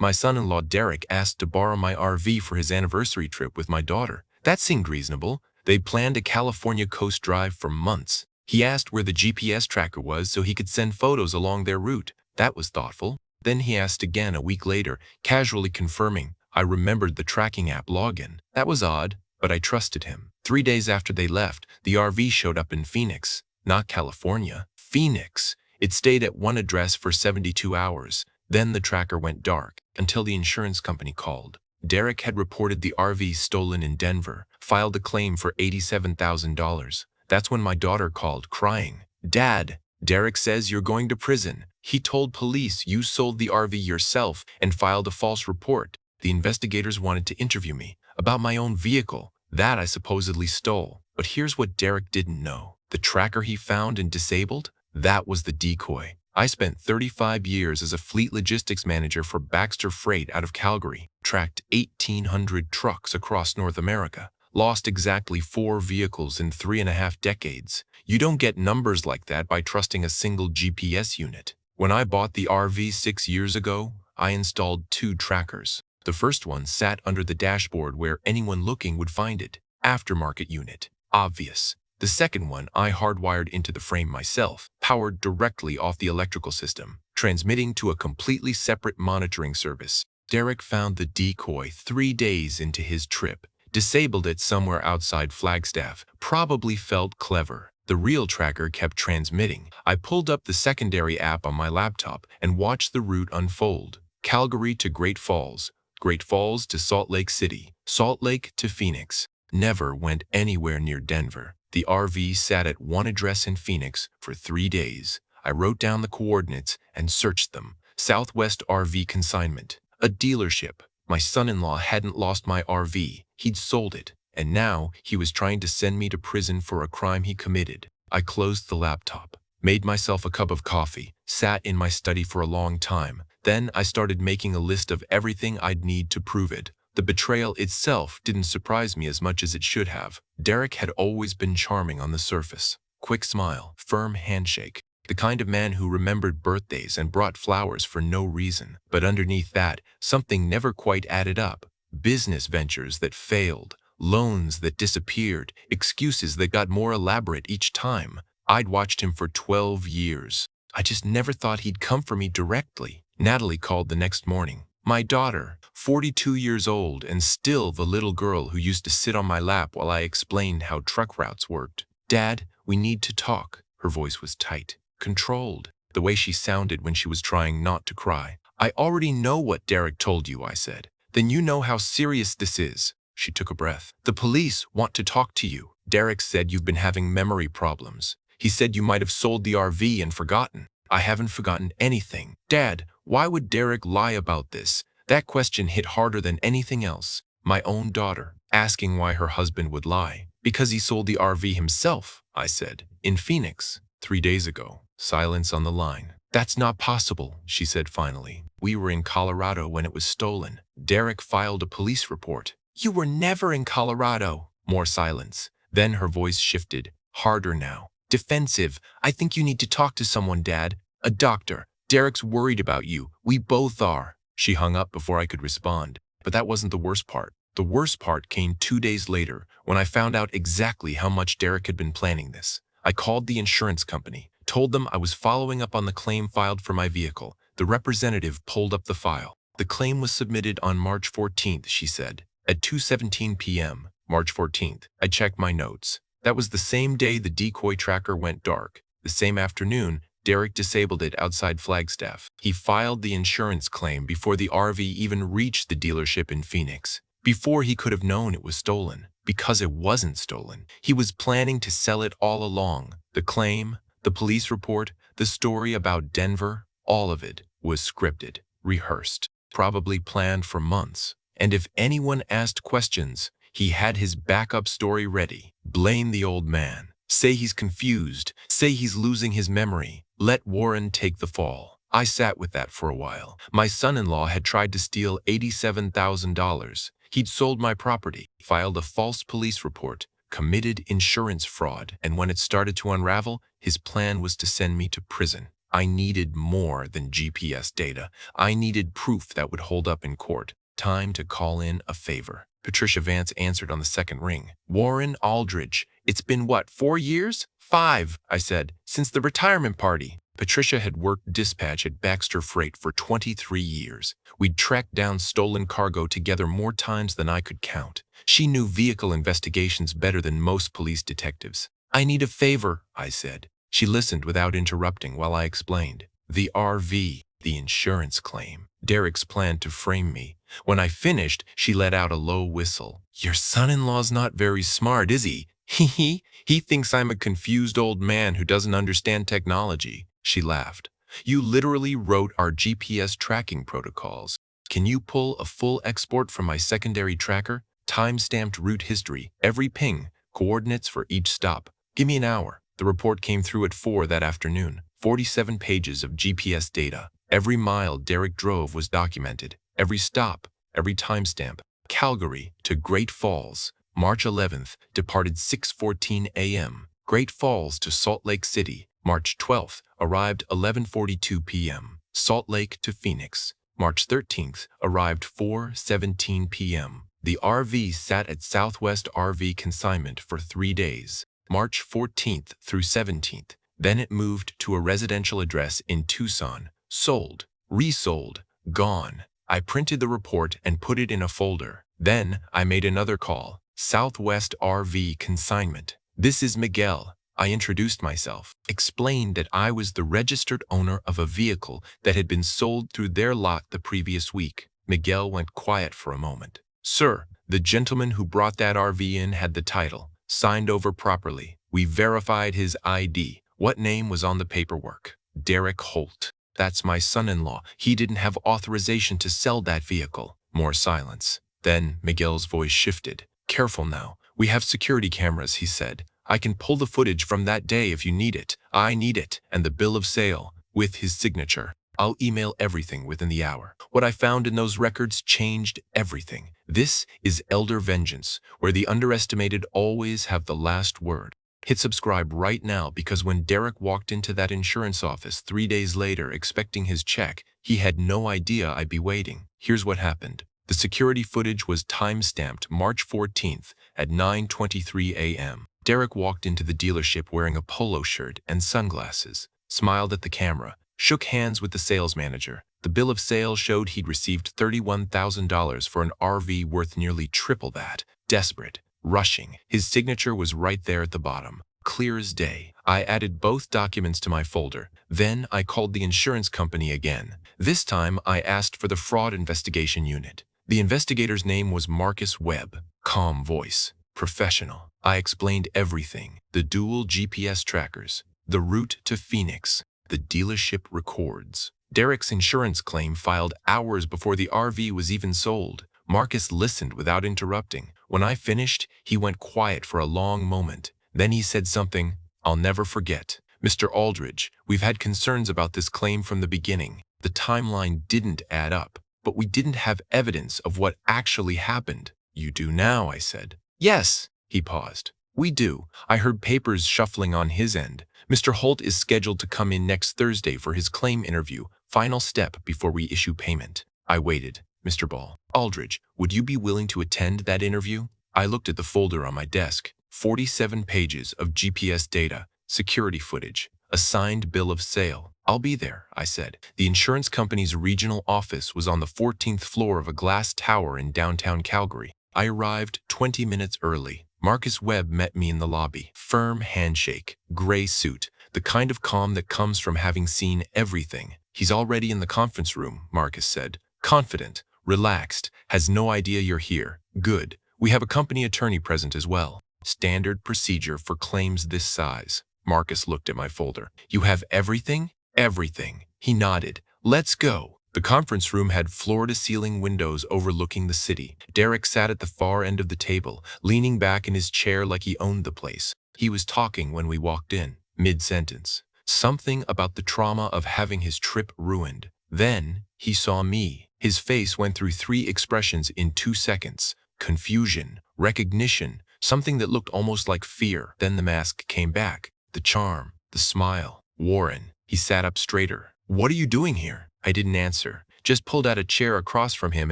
My son-in-law Derek asked to borrow my RV for his anniversary trip with my daughter. That seemed reasonable. They'd planned a California coast drive for months. He asked where the GPS tracker was so he could send photos along their route. That was thoughtful. Then he asked again a week later, casually confirming I remembered the tracking app login. That was odd, but I trusted him. 3 days after they left, the RV showed up in Phoenix. Not California. Phoenix. It stayed at one address for 72 hours. Then the tracker went dark, until the insurance company called. Derek had reported the RV stolen in Denver, filed a claim for $87,000. That's when my daughter called, crying. Dad, Derek says you're going to prison. He told police you sold the RV yourself and filed a false report. The investigators wanted to interview me about my own vehicle. That I supposedly stole. But here's what Derek didn't know. The tracker he found and disabled? That was the decoy. I spent 35 years as a fleet logistics manager for Baxter Freight out of Calgary, tracked 1,800 trucks across North America, lost exactly 4 vehicles in 3.5 decades. You don't get numbers like that by trusting a single GPS unit. When I bought the RV 6 years ago, I installed 2 trackers. The first one sat under the dashboard where anyone looking would find it. Aftermarket unit. Obvious. The second one I hardwired into the frame myself, powered directly off the electrical system, transmitting to a completely separate monitoring service. Derek found the decoy 3 days into his trip, disabled it somewhere outside Flagstaff, probably felt clever. The real tracker kept transmitting. I pulled up the secondary app on my laptop and watched the route unfold. Calgary to Great Falls to Salt Lake City, Salt Lake to Phoenix. Never went anywhere near Denver. The RV sat at one address in Phoenix for 3 days. I wrote down the coordinates and searched them. Southwest RV Consignment. A dealership. My son-in-law hadn't lost my RV. He'd sold it. And now he was trying to send me to prison for a crime he committed. I closed the laptop, made myself a cup of coffee, sat in my study for a long time. Then I started making a list of everything I'd need to prove it. The betrayal itself didn't surprise me as much as it should have. Derek had always been charming on the surface. Quick smile, firm handshake. The kind of man who remembered birthdays and brought flowers for no reason. But underneath that, something never quite added up. Business ventures that failed, loans that disappeared, excuses that got more elaborate each time. I'd watched him for 12 years. I just never thought he'd come for me directly. Natalie called the next morning. My daughter, 42 years old and still the little girl who used to sit on my lap while I explained how truck routes worked. Dad, we need to talk. Her voice was tight, controlled, the way she sounded when she was trying not to cry. I already know what Derek told you, I said. Then you know how serious this is. She took a breath. The police want to talk to you. Derek said you've been having memory problems. He said you might have sold the RV and forgotten. I haven't forgotten anything. Dad, why would Derek lie about this? That question hit harder than anything else. My own daughter, asking why her husband would lie. Because he sold the RV himself, I said. In Phoenix, 3 days ago. Silence on the line. That's not possible, she said finally. We were in Colorado when it was stolen. Derek filed a police report. You were never in Colorado. More silence. Then her voice shifted, harder now. Defensive. I think you need to talk to someone, Dad. A doctor. Derek's worried about you. We both are. She hung up before I could respond. But that wasn't the worst part. The worst part came 2 days later, when I found out exactly how much Derek had been planning this. I called the insurance company, told them I was following up on the claim filed for my vehicle. The representative pulled up the file. The claim was submitted on March 14th, she said. At 2:17 p.m., March 14th, I checked my notes. That was the same day the decoy tracker went dark. The same afternoon, Derek disabled it outside Flagstaff. He filed the insurance claim before the RV even reached the dealership in Phoenix. Before he could have known it was stolen. Because it wasn't stolen. He was planning to sell it all along. The claim, the police report, the story about Denver, all of it was scripted, rehearsed, probably planned for months. And if anyone asked questions, he had his backup story ready. Blame the old man. Say he's confused. Say he's losing his memory. Let Warren take the fall. I sat with that for a while. My son-in-law had tried to steal $87,000. He'd sold my property, filed a false police report, committed insurance fraud, and when it started to unravel, his plan was to send me to prison. I needed more than GPS data. I needed proof that would hold up in court. Time to call in a favor. Patricia Vance answered on the second ring. Warren Aldridge. It's been what, 4 years? 5, I said, since the retirement party. Patricia had worked dispatch at Baxter Freight for 23 years. We'd tracked down stolen cargo together more times than I could count. She knew vehicle investigations better than most police detectives. I need a favor, I said. She listened without interrupting while I explained. The RV, the insurance claim. Derek's planned to frame me. When I finished, she let out a low whistle. Your son-in-law's not very smart, is he? He thinks I'm a confused old man who doesn't understand technology. She laughed. You literally wrote our GPS tracking protocols. Can you pull a full export from my secondary tracker? Time-stamped route history, every ping, coordinates for each stop. Give me an hour. The report came through at 4 that afternoon. 47 pages of GPS data. Every mile Derek drove was documented. Every stop, every timestamp. Calgary to Great Falls, March 11th, departed 6:14 a.m. Great Falls to Salt Lake City, March 12th, arrived 11:42 p.m. Salt Lake to Phoenix, March 13th, arrived 4:17 p.m. The RV sat at Southwest RV consignment for 3 days, March 14th through 17th. Then it moved to a residential address in Tucson, sold, resold, gone. I printed the report and put it in a folder. Then I made another call, Southwest RV consignment. This is Miguel. I introduced myself, explained that I was the registered owner of a vehicle that had been sold through their lot the previous week. Miguel went quiet for a moment. Sir, the gentleman who brought that RV in had the title, signed over properly. We verified his ID. What name was on the paperwork? Derek Holt. That's my son-in-law. He didn't have authorization to sell that vehicle. More silence. Then Miguel's voice shifted. Careful now. We have security cameras, he said. I can pull the footage from that day if you need it. I need it. And the bill of sale, with his signature. I'll email everything within the hour. What I found in those records changed everything. This is Elder Vengeance, where the underestimated always have the last word. Hit subscribe right now because when Derek walked into that insurance office 3 days later expecting his check, he had no idea I'd be waiting. Here's what happened. The security footage was time-stamped March 14th at 9:23 a.m. Derek walked into the dealership wearing a polo shirt and sunglasses, smiled at the camera, shook hands with the sales manager. The bill of sale showed he'd received $31,000 for an RV worth nearly triple that. Desperate, rushing. His signature was right there at the bottom, clear as day. I added both documents to my folder. Then I called the insurance company again. This time I asked for the fraud investigation unit. The investigator's name was Marcus Webb. Calm voice. Professional. I explained everything. The dual GPS trackers. The route to Phoenix. The dealership records. Derek's insurance claim filed hours before the RV was even sold. Marcus listened without interrupting. When I finished, he went quiet for a long moment. Then he said something I'll never forget. Mr. Aldridge, we've had concerns about this claim from the beginning. The timeline didn't add up, but we didn't have evidence of what actually happened. You do now, I said. Yes, he paused. We do. I heard papers shuffling on his end. Mr. Holt is scheduled to come in next Thursday for his claim interview, final step before we issue payment. I waited. Mr. Ball. Aldridge, would you be willing to attend that interview? I looked at the folder on my desk. 47 pages of GPS data, security footage, a signed bill of sale. I'll be there, I said. The insurance company's regional office was on the 14th floor of a glass tower in downtown Calgary. I arrived 20 minutes early. Marcus Webb met me in the lobby. Firm handshake, gray suit, the kind of calm that comes from having seen everything. He's already in the conference room, Marcus said. Confident, relaxed, has no idea you're here. Good. We have a company attorney present as well. Standard procedure for claims this size. Marcus looked at my folder. You have everything? Everything. He nodded. Let's go. The conference room had floor-to-ceiling windows overlooking the city. Derek sat at the far end of the table, leaning back in his chair like he owned the place. He was talking when we walked in, mid-sentence. Something about the trauma of having his trip ruined. Then he saw me. His face went through 3 expressions in 2 seconds. Confusion, recognition, something that looked almost like fear. Then the mask came back. The charm, the smile. Warren. He sat up straighter. "What are you doing here?" I didn't answer. Just pulled out a chair across from him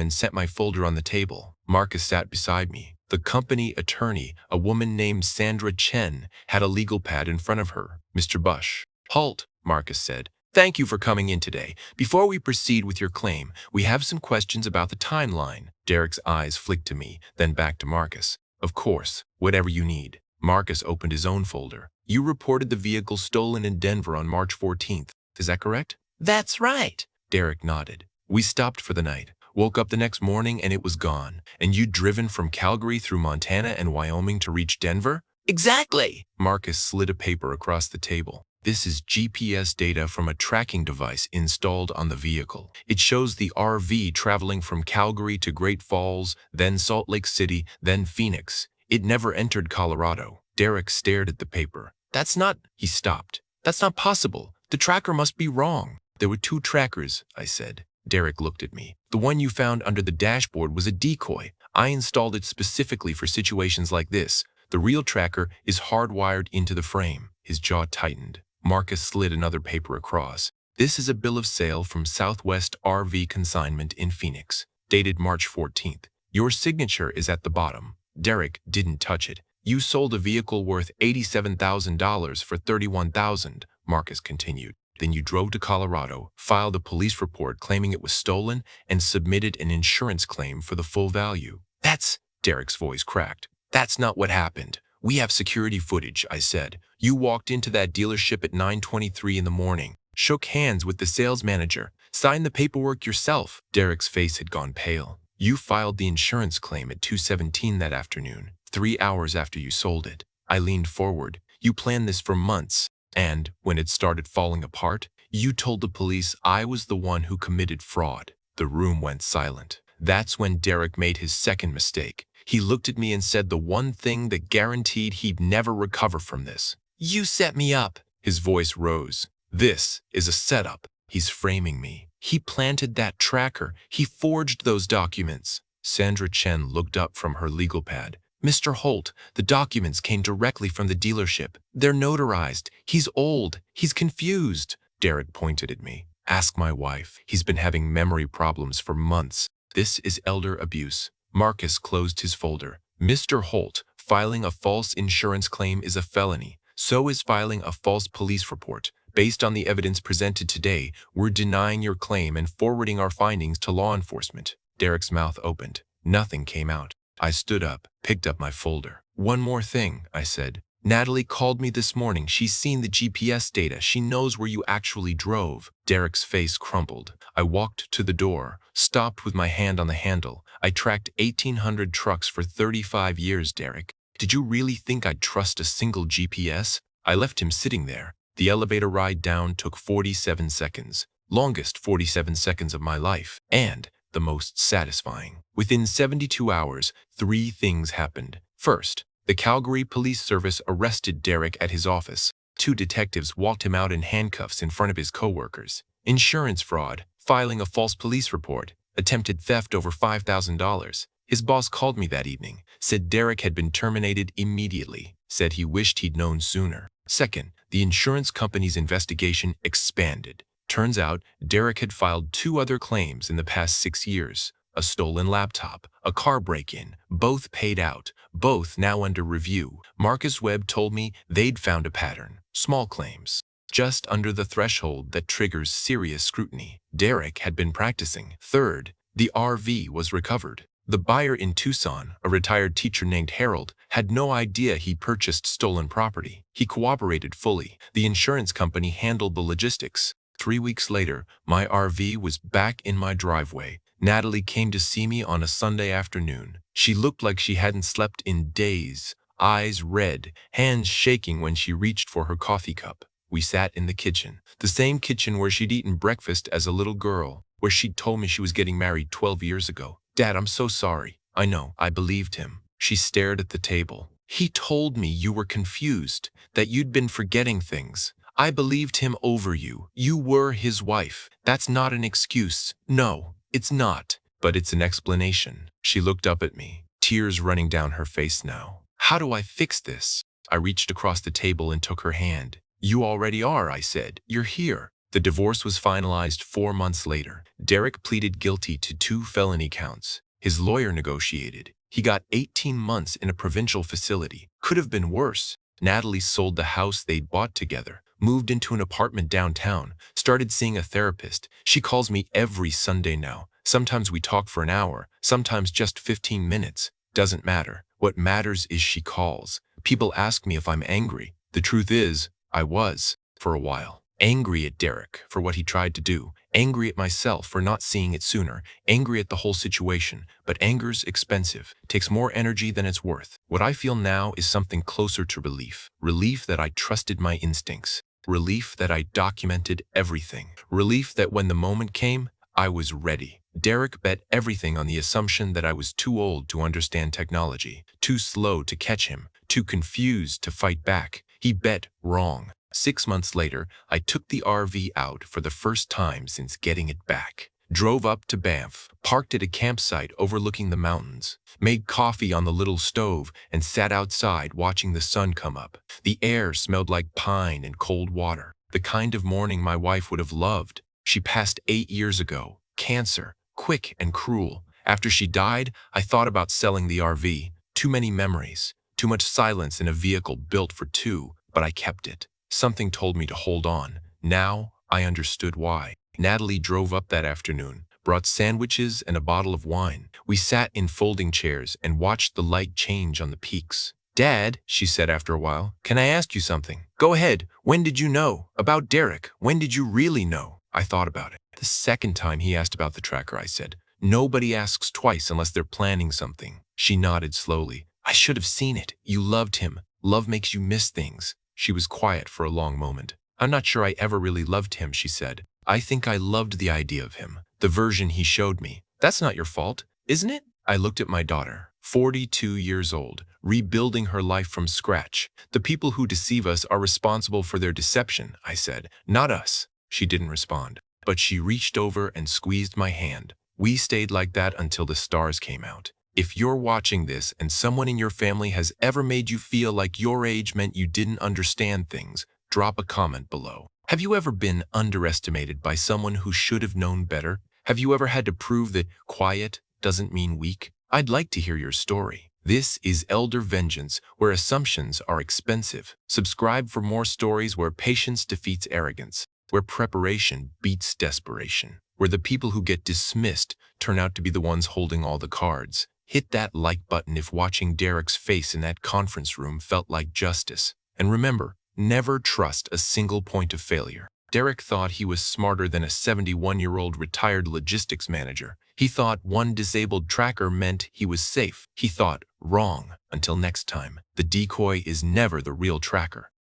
and set my folder on the table. Marcus sat beside me. The company attorney, a woman named Sandra Chen, had a legal pad in front of her. "Mr. Bush." "Halt," Marcus said. "Thank you for coming in today. Before we proceed with your claim, we have some questions about the timeline." Derek's eyes flicked to me, then back to Marcus. "Of course, whatever you need." Marcus opened his own folder. "You reported the vehicle stolen in Denver on March 14th. Is that correct?" "That's right." Derek nodded. "We stopped for the night. Woke up the next morning and it was gone. And you'd driven from Calgary through Montana and Wyoming to reach Denver?" "Exactly." Marcus slid a paper across the table. "This is GPS data from a tracking device installed on the vehicle. It shows the RV traveling from Calgary to Great Falls, then Salt Lake City, then Phoenix. It never entered Colorado." Derek stared at the paper. "That's not—" He stopped. "That's not possible. The tracker must be wrong." "There were two trackers," I said. Derek looked at me. "The one you found under the dashboard was a decoy. I installed it specifically for situations like this. The real tracker is hardwired into the frame." His jaw tightened. Marcus slid another paper across. "This is a bill of sale from Southwest RV Consignment in Phoenix, dated March 14th. Your signature is at the bottom." Derek didn't touch it. "You sold a vehicle worth $87,000 for $31,000, Marcus continued. Then you drove to Colorado, filed a police report claiming it was stolen, and submitted an insurance claim for the full value." "That's—" Derek's voice cracked. "That's not what happened. We have security footage," I said. "You walked into that dealership at 9:23 in the morning, shook hands with the sales manager, signed the paperwork yourself." Derek's face had gone pale. "You filed the insurance claim at 2:17 that afternoon, 3 hours after you sold it." I leaned forward. "You planned this for months. And, when it started falling apart, you told the police I was the one who committed fraud." The room went silent. That's when Derek made his second mistake. He looked at me and said the one thing that guaranteed he'd never recover from this. "You set me up." His voice rose. "This is a setup. He's framing me. He planted that tracker. He forged those documents." Sandra Chen looked up from her legal pad. "Mr. Holt, the documents came directly from the dealership. They're notarized. He's old. He's confused." Derek pointed at me. "Ask my wife. He's been having memory problems for months. This is elder abuse." Marcus closed his folder. "Mr. Holt, filing a false insurance claim is a felony. So is filing a false police report. Based on the evidence presented today, we're denying your claim and forwarding our findings to law enforcement." Derek's mouth opened. Nothing came out. I stood up, picked up my folder. "One more thing," I said. "Natalie called me this morning. She's seen the GPS data. She knows where you actually drove." Derek's face crumpled. I walked to the door, stopped with my hand on the handle. "I tracked 1,800 trucks for 35 years, Derek. Did you really think I'd trust a single GPS?" I left him sitting there. The elevator ride down took 47 seconds. Longest 47 seconds of my life. And the most satisfying. Within 72 hours, 3 things happened. First, the Calgary Police Service arrested Derek at his office. 2 detectives walked him out in handcuffs in front of his coworkers. Insurance fraud, filing a false police report, attempted theft over $5,000. His boss called me that evening, said Derek had been terminated immediately, said he wished he'd known sooner. Second, the insurance company's investigation expanded. Turns out, Derek had filed 2 other claims in the past 6 years. A stolen laptop, a car break-in, both paid out, both now under review. Marcus Webb told me they'd found a pattern. Small claims, just under the threshold that triggers serious scrutiny. Derek had been practicing. Third, the RV was recovered. The buyer in Tucson, a retired teacher named Harold, had no idea he purchased stolen property. He cooperated fully. The insurance company handled the logistics. 3 weeks later, my RV was back in my driveway. Natalie came to see me on a Sunday afternoon. She looked like she hadn't slept in days, eyes red, hands shaking when she reached for her coffee cup. We sat in the kitchen, the same kitchen where she'd eaten breakfast as a little girl, where she'd told me she was getting married 12 years ago. "Dad, I'm so sorry." "I know." I believed him. She stared at the table. "He told me you were confused, that you'd been forgetting things. I believed him over you. You were his wife. That's not an excuse. No, it's not. But it's an explanation." She looked up at me, tears running down her face now. "How do I fix this?" I reached across the table and took her hand. You already are, I said. You're here. The divorce was finalized 4 months later. Derek pleaded guilty to 2 felony counts. His lawyer negotiated. He got 18 months in a provincial facility. Could have been worse. Natalie sold the house they'd bought together, moved into an apartment downtown, started seeing a therapist. She calls me every Sunday now. Sometimes we talk for an hour, sometimes just 15 minutes. Doesn't matter. What matters is she calls. People ask me if I'm angry. The truth is, I was, for a while. Angry at Derek for what he tried to do, angry at myself for not seeing it sooner, angry at the whole situation. But anger's expensive, takes more energy than it's worth. What I feel now is something closer to relief. Relief that I trusted my instincts. Relief that I documented everything. Relief that when the moment came, I was ready. Derek bet everything on the assumption that I was too old to understand technology, too slow to catch him, too confused to fight back. He bet wrong. 6 months later, I took the RV out for the first time since getting it back. Drove up to Banff, parked at a campsite overlooking the mountains, made coffee on the little stove, and sat outside watching the sun come up. The air smelled like pine and cold water, the kind of morning my wife would have loved. She passed 8 years ago. Cancer, quick and cruel. After she died, I thought about selling the RV. Too many memories, too much silence in a vehicle built for two, but I kept it. Something told me to hold on. Now, I understood why. Natalie drove up that afternoon, brought sandwiches and a bottle of wine. We sat in folding chairs and watched the light change on the peaks. "Dad," she said after a while, "can I ask you something?" "Go ahead. When did you know? About Derek? When did you really know?" I thought about it. The second time he asked about the tracker, I said, "Nobody asks twice unless they're planning something." She nodded slowly. "I should have seen it. You loved him. Love makes you miss things." She was quiet for a long moment. "I'm not sure I ever really loved him," she said. "I think I loved the idea of him, the version he showed me." "That's not your fault, isn't it?" I looked at my daughter, 42 years old, rebuilding her life from scratch. "The people who deceive us are responsible for their deception," I said, "not us." She didn't respond, but she reached over and squeezed my hand. We stayed like that until the stars came out. If you're watching this and someone in your family has ever made you feel like your age meant you didn't understand things, drop a comment below. Have you ever been underestimated by someone who should have known better? Have you ever had to prove that quiet doesn't mean weak? I'd like to hear your story. This is Elder Vengeance, where assumptions are expensive. Subscribe for more stories where patience defeats arrogance, where preparation beats desperation, where the people who get dismissed turn out to be the ones holding all the cards. Hit that like button if watching Derek's face in that conference room felt like justice. And remember, never trust a single point of failure. Derek thought he was smarter than a 71-year-old retired logistics manager. He thought one disabled tracker meant he was safe. He thought wrong. Until next time, the decoy is never the real tracker.